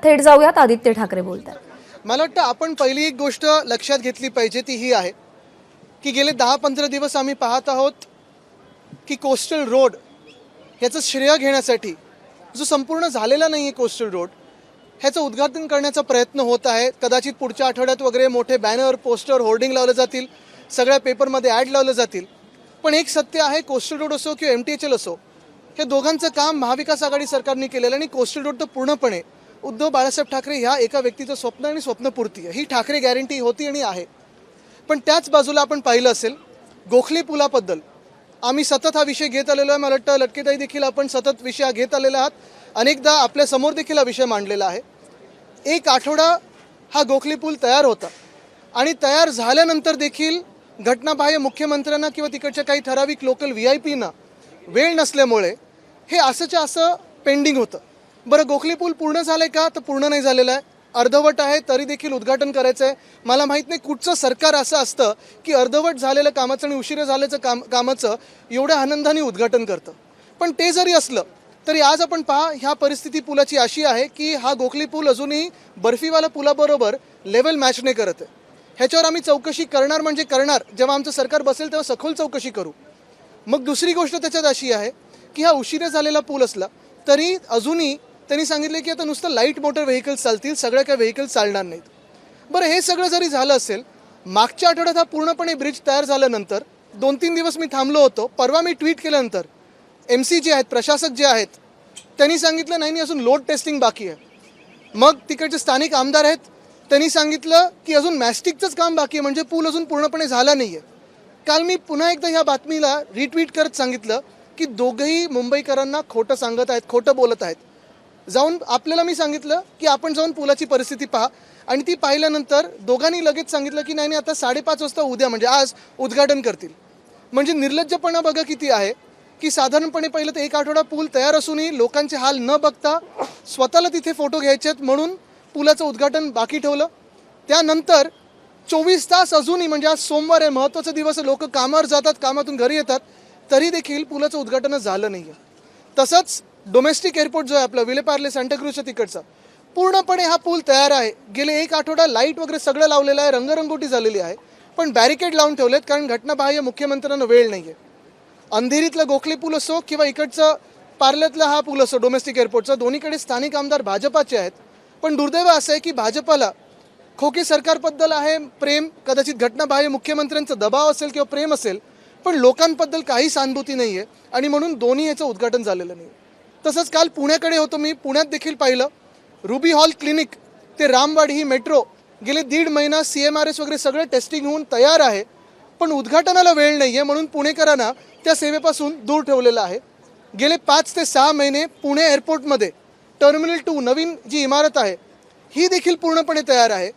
थेट जाऊयात, आदित्य ठाकरे बोलतात। मला वाटतं आपण पहिली एक गोष्ट लक्षात घेतली पाहिजे ती ही आहे की गेले 10-15 दिवस आम्ही पाहत आहोत की कोस्टल रोड ह्याचं श्रेय घेण्यासाठी जो संपूर्ण झालेला नाही आहे कोस्टल रोड ह्याचं उद्घाटन करण्याचा प्रयत्न होत आहे। कदाचित पुढच्या आठवड्यात वगैरे मोठे बॅनर पोस्टर होर्डिंग लावले जातील, सगळ्या पेपरमध्ये ॲड लावले जातील। पण एक सत्य आहे, कोस्टल रोड असो किंवा MTHL असो, हे दोघांचं काम महाविकास आघाडी सरकारने केलेलं आणि कोस्टल रोड तर पूर्णपणे उद्धव बाळासाहेब ठाकरे ह्या एका व्यक्तीचं स्वप्न आणि स्वप्नपूर्ती आहे। ही ठाकरे गॅरंटी होती आणि आहे। पण त्याच बाजूला आपण पाहिलं असेल गोखले पुलाबद्दल आम्ही सतत हा विषय घेत आलेलो आहे। मला वाटतं लटकेताई देखील आपण सतत विषय घेत आलेला आहात, अनेकदा आपल्या समोर देखील हा विषय मांडलेला आहे। एक आठवडा हा गोखले पूल तयार होता आणि तयार झाल्यानंतर देखील घटनाबाह्य मुख्यमंत्र्यांना किंवा तिकडच्या काही ठराविक लोकल VIP वेळ नसल्यामुळे हे असंच्या असं पेंडिंग होतं। बरं, गोखले पूल पूर्ण झाले का? तर पूर्ण नाही झालेलं आहे, अर्धवट आहे, तरी देखील उद्घाटन करायचं आहे। मला माहीत नाही कुठचं सरकार असं असतं की अर्धवट झालेलं कामाचं आणि उशिरा झाल्याचं कामाचं एवढ्या आनंदाने उद्घाटन करतं। पण ते जरी असलं तरी आज आपण पहा, ह्या परिस्थिती पुलाची अशी आहे की हा गोखले पूल अजूनही बर्फीवाला पुलाबरोबर लेवल मॅच नाही करत आहे। ह्याच्यावर आम्ही चौकशी करणार म्हणजे करणार, जेव्हा आमचं सरकार बसेल तेव्हा सखोल चौकशी करू। मग दुसरी गोष्ट त्याच्यात अशी आहे की हा उशिरा झालेला पूल असला तरी अजूनही त्यांनी सांगितले की आता नुसतं लाईट मोटर व्हेकल्स चालतील, सगळ्या काही व्हेकल्स चालणार नाहीत। बरं, हे सगळं जरी झालं असेल, मागच्या आठवड्यात हा पूर्णपणे ब्रिज तयार झाल्यानंतर 2-3 दिवस मी थांबलो होतो। परवा मी ट्विट केल्यानंतर MC जे आहेत, प्रशासक जे आहेत, त्यांनी सांगितलं नाही अजून लोड टेस्टिंग बाकी आहे। मग तिकडचे स्थानिक आमदार आहेत, त्यांनी सांगितलं की अजून मॅस्टिकचंच काम बाकी आहे, म्हणजे पूल अजून पूर्णपणे झाला नाही आहे। काल मी पुन्हा एकदा ह्या बातमीला रिट्विट करत सांगितलं की दोघंही मुंबईकरांना खोटं सांगत आहेत, खोटं बोलत आहेत। जाऊन आपल्याला मी सांगितलं की आपण जाऊन पुलाची परिस्थिती पहा, आणि ती पाहिल्यानंतर दोघांनी लगेच सांगितलं की नाही आता 5:30 वाजता उद्या म्हणजे आज उद्घाटन करतील। म्हणजे निर्लज्जपणा बघा किती आहे की साधारणपणे पहिलं तर एक आठवडा पूल तयार असूनही लोकांचे हाल न बघता स्वतःला तिथे फोटो घ्यायचे आहेत म्हणून पुलाचं उद्घाटन बाकी ठेवलं। त्यानंतर 24 तास अजूनही, म्हणजे आज सोमवार आहे, महत्त्वाचा दिवस आहे, लोक कामावर जातात, कामातून घरी येतात, तरी देखील पुलाचं उद्घाटन झालं नाही आहे। तसंच डोमेस्टिक एअरपोर्ट जो आहे आपला विलेपार्ले सांताक्रूजच्या तिकडचा, पूर्णपणे हा पूल तयार आहे। गेले एक आठवडा लाईट वगैरे सगळं लावलेलं आहे, रंगरंगोटी झालेली आहे, पण बॅरिकेड लावून ठेवलेत कारण घटनाबाह्य मुख्यमंत्र्यांना वेळ नाही आहे। अंधेरीतला गोखले पूल असो किंवा इकडचं पार्ल्यातला हा पूल असो डोमेस्टिक एअरपोर्टचा, दोन्हीकडे स्थानिक आमदार भाजपाचे आहेत। पण दुर्दैव असं आहे की भाजपाला खोके सरकारबद्दल आहे प्रेम, कदाचित घटनाबाह्य मुख्यमंत्र्यांचा दबाव असेल किंवा प्रेम असेल, पण लोकांबद्दल काही सहानुभूती नाही आहे आणि म्हणून दोन्ही याचं उद्घाटन झालेलं नाही। तसंच काल पुण्याकडे होतो मी, पुण्यात देखील पाहिलं रुबी हॉल क्लिनिक ते रामवाडी ही मेट्रो गेले 1.5 महिना CMRS वगैरे सगळं टेस्टिंग होऊन तयार आहे, पण उद्घाटनाला वेळ नाही आहे म्हणून पुणेकरांना त्या सेवेपासून दूर ठेवलेलं आहे। गेले 5 ते 6 महिने पुणे एअरपोर्टमध्ये टर्मिनल 2 नवीन जी इमारत आहे ही देखील पूर्णपणे तयार आहे,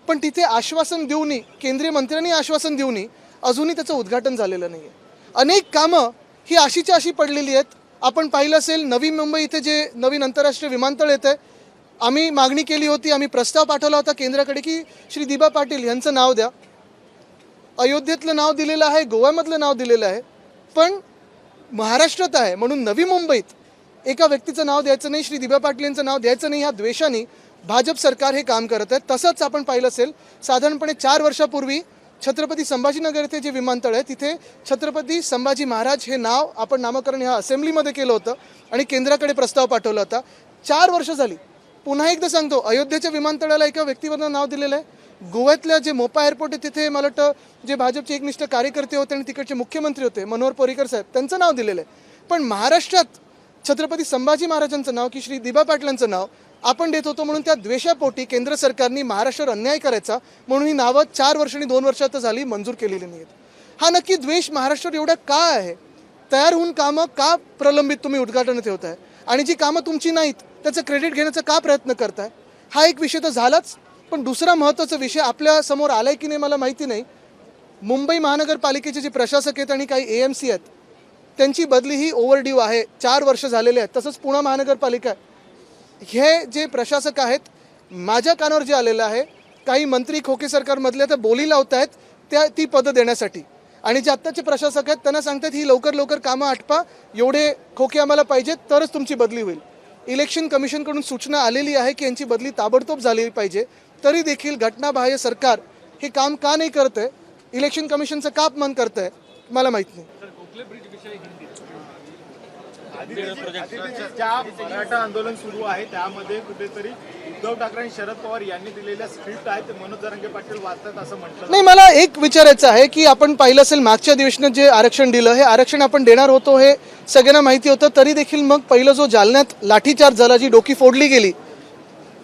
पण तिथे आश्वासन देऊनही, केंद्रीय मंत्र्यांनी आश्वासन देऊनही अजूनही त्याचं उद्घाटन झालेलं नाही आहे। अनेक कामं ही अशीच्या अशी पडलेली आहेत। आपण पाहिलं असेल नवी मुंबई इथे जे नवीन आंतरराष्ट्रीय विमानतळ येतं आहे, आम्ही मागणी केली होती, आम्ही प्रस्ताव पाठवला होता केंद्राकडे की श्री दिबा पाटील यांचं नाव द्या। अयोध्येतलं नाव दिलेलं आहे, गोव्यामधलं नाव दिलेलं आहे, पण महाराष्ट्रात आहे म्हणून नवी मुंबईत एका व्यक्तीचं नाव द्यायचं नाही, श्री दिबा पाटील यांचं नाव द्यायचं नाही, ह्या द्वेषाने भाजप सरकार हे काम करत आहे। तसंच आपण पाहिलं असेल साधारणपणे 4 वर्षापूर्वी छत्रपती संभाजीनगर येथे जे विमानतळ आहे तिथे छत्रपती संभाजी महाराज हे नाव आपण नामकरण ह्या असेंब्लीमध्ये केलं होतं आणि केंद्राकडे प्रस्ताव पाठवला होता। 4 वर्ष झाली। पुन्हा एकदा सांगतो, अयोध्येच्या विमानतळाला एका व्यक्तीवरनं नाव दिलेलं आहे। गोव्यातल्या जे मोपा एअरपोर्ट आहे तिथे मला वाटतं जे भाजपचे एकनिष्ठ कार्यकर्ते होते आणि तिकडचे मुख्यमंत्री होते मनोहर पर्रिकर साहेब, त्यांचं नाव दिलेलं आहे। पण महाराष्ट्रात छत्रपती संभाजी महाराजांचं नाव की श्री दिबा पाटलांचं नाव आपण देत होतो म्हणून त्या द्वेषापोटी केंद्र सरकारने महाराष्ट्रावर अन्याय करायचा म्हणून ही नावं 4 वर्ष आणि 2 वर्षात झाली मंजूर केलेली नाहीत। हा नक्की द्वेष महाराष्ट्रावर एवढा का आहे? तयार होऊन कामं का प्रलंबित तुम्ही उद्घाटन ठेवताय आणि जी कामं तुमची नाहीत त्याचं क्रेडिट घेण्याचा का प्रयत्न करताय? हा एक विषय तर झालाच, पण दुसरा महत्त्वाचा विषय आपल्या समोर आलाय की नाही मला माहिती नाही। मुंबई महानगरपालिकेचे जे प्रशासक आहेत आणि काही AMC आहेत त्यांची बदली ही ओव्हरड्यू आहे, 4 वर्ष झालेले आहेत। तसंच पुणे महानगरपालिका, हे जे प्रशासक आहेत माझ्या कानावर जे आलेलं आहे, काही मंत्री खोके सरकारमधले तर बोली लावत आहेत ती पदं देण्यासाठी, आणि जे आत्ताचे प्रशासक आहेत त्यांना सांगतात ही लवकर कामं आटपा, एवढे खोके आम्हाला पाहिजेत तरच तुमची बदली होईल। इलेक्शन कमिशनकडून सूचना आलेली आहे की यांची बदली ताबडतोब झाली पाहिजे, तरी देखील घटनाबाह्य सरकार हे काम का नाही करत आहे, इलेक्शन कमिशनचं का अपमान करत आहे मला माहीत नाही. ज्या मराठा आंदोलन सुरू आहे त्यामध्ये कुठेतरी उद्धव ठाकरे आणि शरद पवार यांनी दिलेल्या स्क्रिप्ट आहेत ते मनोज जरांगे पाटील वाचतात असं म्हटलं नाही. मला एक विचारायचं आहे की आपण पाहिलं असेल मागच्या अधिवेशनात जे आरक्षण दिलं, हे आरक्षण आपण देणार होतो हे सगळ्यांना माहिती होतं, तरी देखील मग पहिलं जो जालन्यात लाठीचार्ज झाला, जी डोकी फोडली गेली,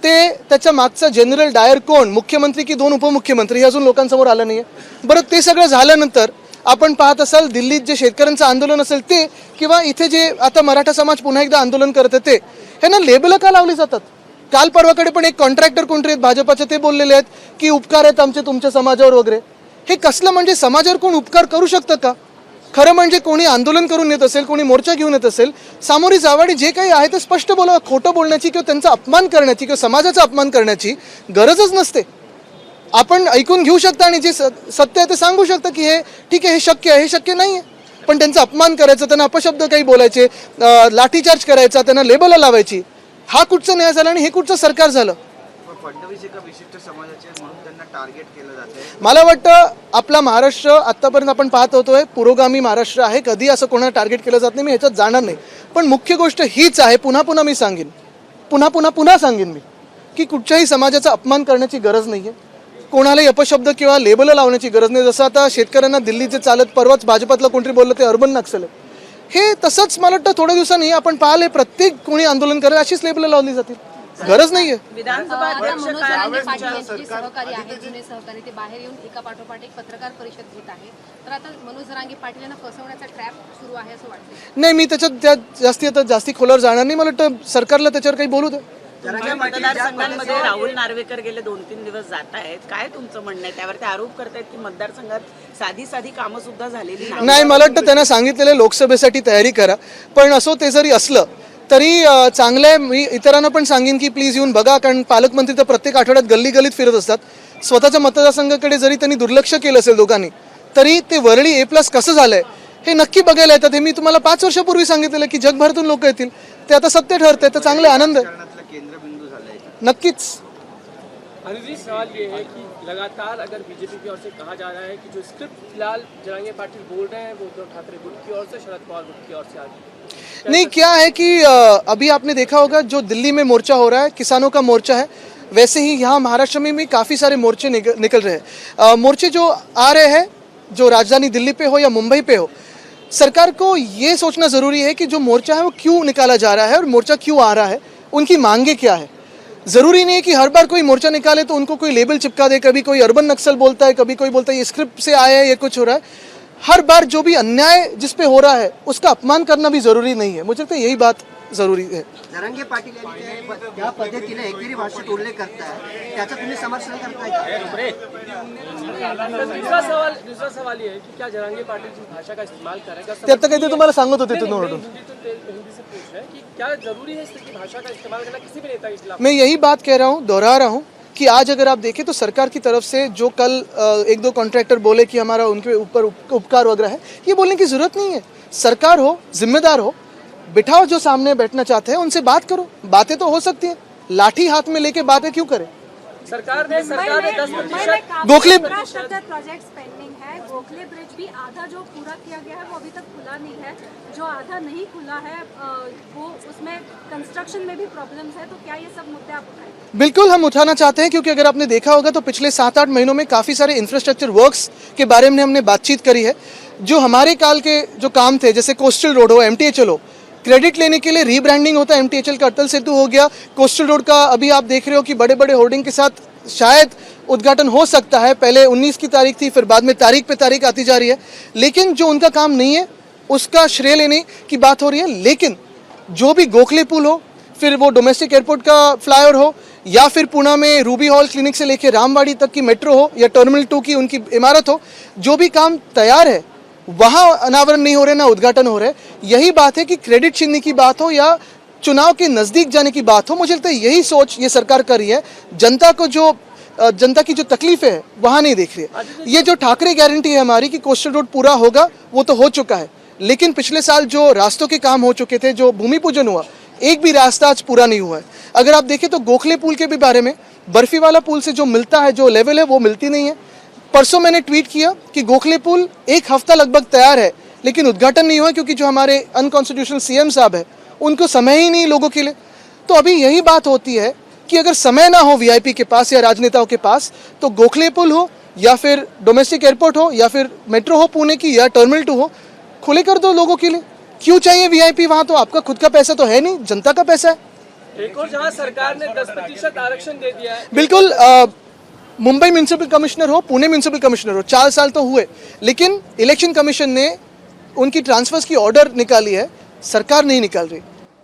ते त्याच्या मागचा जनरल डायर कोण, मुख्यमंत्री की दोन उपमुख्यमंत्री, हे अजून लोकांसमोर आलं नाही आहे. बरं, ते सगळं झाल्यानंतर आपण पाहत असाल दिल्लीत जे शेतकऱ्यांचं आंदोलन असेल ते, किंवा इथे जे आता मराठा समाज पुन्हा एकदा आंदोलन करत आहे ते, ह्यांना लेबल का लावली जातात? काल परवाकडे पण एक कॉन्ट्रॅक्टर कोणतरी आहेत भाजपाचे, ते बोललेले आहेत की उपकार आहेत आमचे तुमच्या समाजावर वगैरे. हे कसलं म्हणजे समाजावर कोण उपकार करू शकतं का? खरं म्हणजे कोणी आंदोलन करून येत असेल, कोणी मोर्चा घेऊन येत असेल, सामोरी जावाडी जे काही आहे ते स्पष्ट बोलावं. खोटं बोलण्याची किंवा त्यांचा अपमान करण्याची किंवा समाजाचा अपमान करण्याची गरजच नसते. आपण ऐकून घेऊ शकता आणि जे सत्य आहे ते सांगू शकता की हे ठीक आहे, हे शक्य आहे, हे शक्य नाही आहे. पण त्यांचा अपमान करायचा, त्यांना अपशब्द काही बोलायचे, लाठीचार्ज करायचा, त्यांना लेबल लावायची, हा कुठचा न्याय झाला आणि हे कुठचं सरकार झालं? फडणवीस एका विशिष्ट समाजाचे म्हणून त्यांना टार्गेट केलं जाते. मला वाटतं आपला महाराष्ट्र आत्तापर्यंत आपण पाहत होतोय पुरोगामी महाराष्ट्र आहे, कधी असं कोणाला टार्गेट केलं जात नाही, मी ह्याच्यात जाणार नाही. पण मुख्य गोष्ट हीच आहे, पुन्हा मी सांगेन, पुन्हा सांगेन मी, की कुठच्याही समाजाचा अपमान करण्याची गरज नाही आहे, कोणालाही अपशब्द किंवा लेबल लावण्याची गरज नाही. जसं आता शेतकऱ्यांना दिल्लीत जे चालत, परवाच भाजपातलं कोणतरी बोललं ते अर्बन नक्सल आहे, हे तसंच मला वाटतं थोड्या दिवसांनी आपण पाहिले प्रत्येक कोणी आंदोलन करेल अशीच लेबल लावली जातील, गरज नाहीये. विधानसभा अध्यक्ष मनोज पाटील यांचे सहकारी आहेत, जुने सहकारी, ते बाहेर येऊन एका पाठोपाठ एक पत्रकार परिषद घेत आहे. तर आता मनोज जरांगे पाटील यांना फसवण्याचा ट्रॅप सुरू आहे असं वाटतं? नाही, मी त्याच्यात जास्ती खोलावर जाणार नाही. मला वाटतं सरकारला त्याच्यावर काही बोलू दे. मतदारसंघांमध्ये राहुल नार्वेकर गेले 2-3 दिवस जात आहेत, काय तुमचं म्हणणं आहे त्यावर? ते आरोप करतायत की मतदारसंघात साधी कामं सुद्धा झालेली नाही. मला वाटतं त्यांना सांगितलेलं लोकसभेसाठी तयारी करा. पण असो, ते जरी असलं तरी चांगलं आहे. मी इतरांना पण सांगेन की प्लीज येऊन बघा, कारण पालकमंत्री तर प्रत्येक आठवड्यात गल्लीत फिरत असतात. स्वतःच्या मतदारसंघाकडे जरी त्यांनी दुर्लक्ष केलं असेल दोघांनी, तरी ते वरळी A+ कसं झालंय हे नक्की बघायला येतात. हे मी तुम्हाला 5 वर्षापूर्वी सांगितलेलं की जगभरातून लोक येतील, ते आता सत्य ठरतंय, तर चांगले आनंद आहे. केंद्रबिंदू झालाय नक्कीच. अनिल जी, सवाल ये है कि लगातार अगर बीजेपी की ओर से कहा जा रहा है कि जो स्क्रिप्ट फिलहाल जरांगे पाटिल बोल रहे हैं वो उद्धव ठाकरे गुट की ओर से, शरद पवार गुट की ओर से आ रही है. नहीं, क्या है कि अभी आपने देखा होगा जो दिल्ली में मोर्चा हो रहा है, किसानों का मोर्चा है, वैसे ही यहाँ महाराष्ट्र में भी काफ़ी सारे मोर्चे निकल रहे हैं. मोर्चे जो आ रहे हैं, जो राजधानी दिल्ली पे हो या मुंबई पे हो, सरकार को ये सोचना ज़रूरी है कि जो मोर्चा है वो क्यों निकाला जा रहा है और मोर्चा क्यों आ रहा है, उनकी मांगे क्या है. ज़रूरी नहीं है कि हर बार कोई मोर्चा निकाले तो उनको कोई लेबल चिपका दे, कभी कोई अर्बन नक्सल बोलता है, कभी कोई बोलता है ये स्क्रिप्ट से आया है, ये कुछ हो रहा है. हर बार जो भी अन्याय जिस पे हो रहा है उसका अपमान करना भी ज़रूरी नहीं है. मुझे लगता है यही बात ज़रूरी है. जरांगे पाटील यांनी ज्या पद्धतीने एकेरी भाषेत उल्लेख करताय त्याचं तुम्ही समर्थन करताय का? दूसरा सवाल ये है कि क्या जरांगे पाटिल जिस भाषा का इस्तेमाल करेगा, ते आता काही ते तुम्हाला सांगत होते तिथून ओरडून. हिंदी से पूछ रहे हैं कि क्या जरूरी है इस भाषा का इस्तेमाल करना किसी भी नेता के खिलाफ? मैं यही बात कह रहा हूँ, दोहरा रहा हूँ कि आज अगर आप देखें तो सरकार की तरफ से जो कल 1-2 कॉन्ट्रैक्टर बोले कि हमारा उनके ऊपर उपकार वगैरह है, ये बोलने की ज़रूरत नहीं है. सरकार हो, जिम्मेदार हो, बिठाओ जो सामने बैठना चाहते हैं उनसे बात करो. बातें तो हो सकती हैं, लाठी हाथ में लेके बातें क्यों करें? सरकार ने 10% गोखले प्रोजेक्ट्स पेंडिंग है. गोखले ब्रिज भी आधा जो पूरा किया गया है वो अभी तक खुला नहीं है, जो आधा नहीं खुला है वो उसमें कंस्ट्रक्शन में भी प्रॉब्लम्स है. तो क्या ये सब मुद्दे आप उठाएंगे? बिल्कुल हम उठाना चाहते हैं, क्योंकि अगर आपने देखा होगा तो पिछले 7-8 महीनों में काफ़ी सारे इंफ्रास्ट्रक्चर वर्क्स के बारे में हमने बातचीत करी है. जो हमारे काल के जो काम थे, जैसे कोस्टल रोड हो, MTHL हो, क्रेडिट लेने के लिए रीब्रांडिंग होता है. MTHL का अटल सेतु हो गया, कोस्टल रोड का अभी आप देख रहे हो कि बड़े बड़े होर्डिंग के साथ शायद उद्घाटन हो सकता है. पहले 19 की तारीख थी, फिर बाद में तारीख पे तारीख आती जा रही है. लेकिन जो उनका काम नहीं है उसका श्रेय लेने की बात हो रही है. लेकिन जो भी गोखले पुल हो, फिर वो डोमेस्टिक एयरपोर्ट का फ्लाईओवर हो, या फिर पुणे में रूबी हॉल क्लिनिक से लेकर रामवाड़ी तक की मेट्रो हो, या टर्मिनल 2 की उनकी इमारत हो, जो भी काम तैयार है वहाँ अनावरण नहीं हो रहे, ना उद्घाटन हो रहे. यही बात है कि क्रेडिट छीनने की बात हो या चुनाव के नज़दीक जाने की बात हो, मुझे लगता है यही सोच ये सरकार कर रही है. जनता की जो तकलीफें है वहाँ नहीं देख रही है. ये जो ठाकरे गारंटी है हमारी कि कोस्टल रोड पूरा होगा, वो तो हो चुका है. लेकिन पिछले साल जो रास्तों के काम हो चुके थे, जो भूमि पूजन हुआ, एक भी रास्ता आज पूरा नहीं हुआ है। अगर आप देखें तो गोखले पुल के भी बारे में, बर्फी वाला पुल से जो मिलता है, जो लेवल है, वो मिलती नहीं है। परसों मैंने ट्वीट किया कि गोखले पुल 1 हफ्ता लगभग तैयार है, लेकिन उद्घाटन नहीं हुआ क्योंकि जो हमारे अनकॉन्स्टिट्यूशनल सीएम साहब है उनको समय ही नहीं लोगों के लिए। तो अभी यही बात होती है कि अगर समय ना हो वीआईपी के पास या राजनेताओं के पास, तो गोखले पुल हो या फिर डोमेस्टिक एयरपोर्ट हो या फिर मेट्रो हो पुणे की या टर्मिनल 2 हो, खुले कर दो लोगों के लिए। क्यों चाहिए वीआईपी? वहां तो आपका खुद का पैसा तो है नहीं, जनता का पैसा है। एक और जहां सरकार ने 10% आरक्षण दे दिया है। बिल्कुल, मुंबई म्यूनिसिपल कमिश्नर हो, पुणे म्यूनिसिपल कमिश्नर हो, 4 साल तो हुए, लेकिन इलेक्शन कमीशन ने उनकी ट्रांसफर्स की ऑर्डर निकाली है, सरकार नहीं निकाल रही।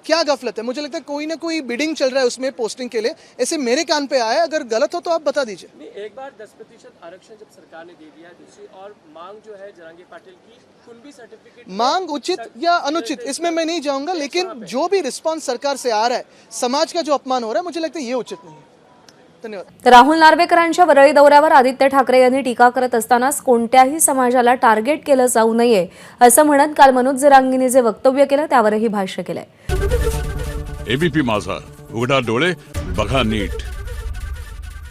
क्या गफलत है? मुझे लगता है कोई ना कोई बिडिंग चल रहा है उसमें पोस्टिंग के लिए, ऐसे मेरे कान पे आया है। अगर गलत हो तो आप बता दीजिए। नहीं, एक बार 10% आरक्षण जब सरकार ने दे दिया है, दूसरी और मांग जो है जरांगे पाटिल की कुंभी सर्टिफिकेट, मांग उचित या अनुचित इसमें मैं नहीं जाऊंगा, लेकिन जो भी रिस्पॉन्स सरकार से आ रहा है, समाज का जो अपमान हो रहा है, मुझे लगता है ये उचित नहीं है। धन्यवाद। तर राहुल नार्वेकरांच्या वरळी दौऱ्यावर आदित्य ठाकरे यांनी टीका करत असतानाच कोणत्याही समाजाला टार्गेट केलं जाऊ नये असं म्हणत काल मनोज जरांगेंनी जे वक्तव्य केलं त्यावरही भाष्य केलंय। एबीपी माझा, उघडा डोळे बघा नीट।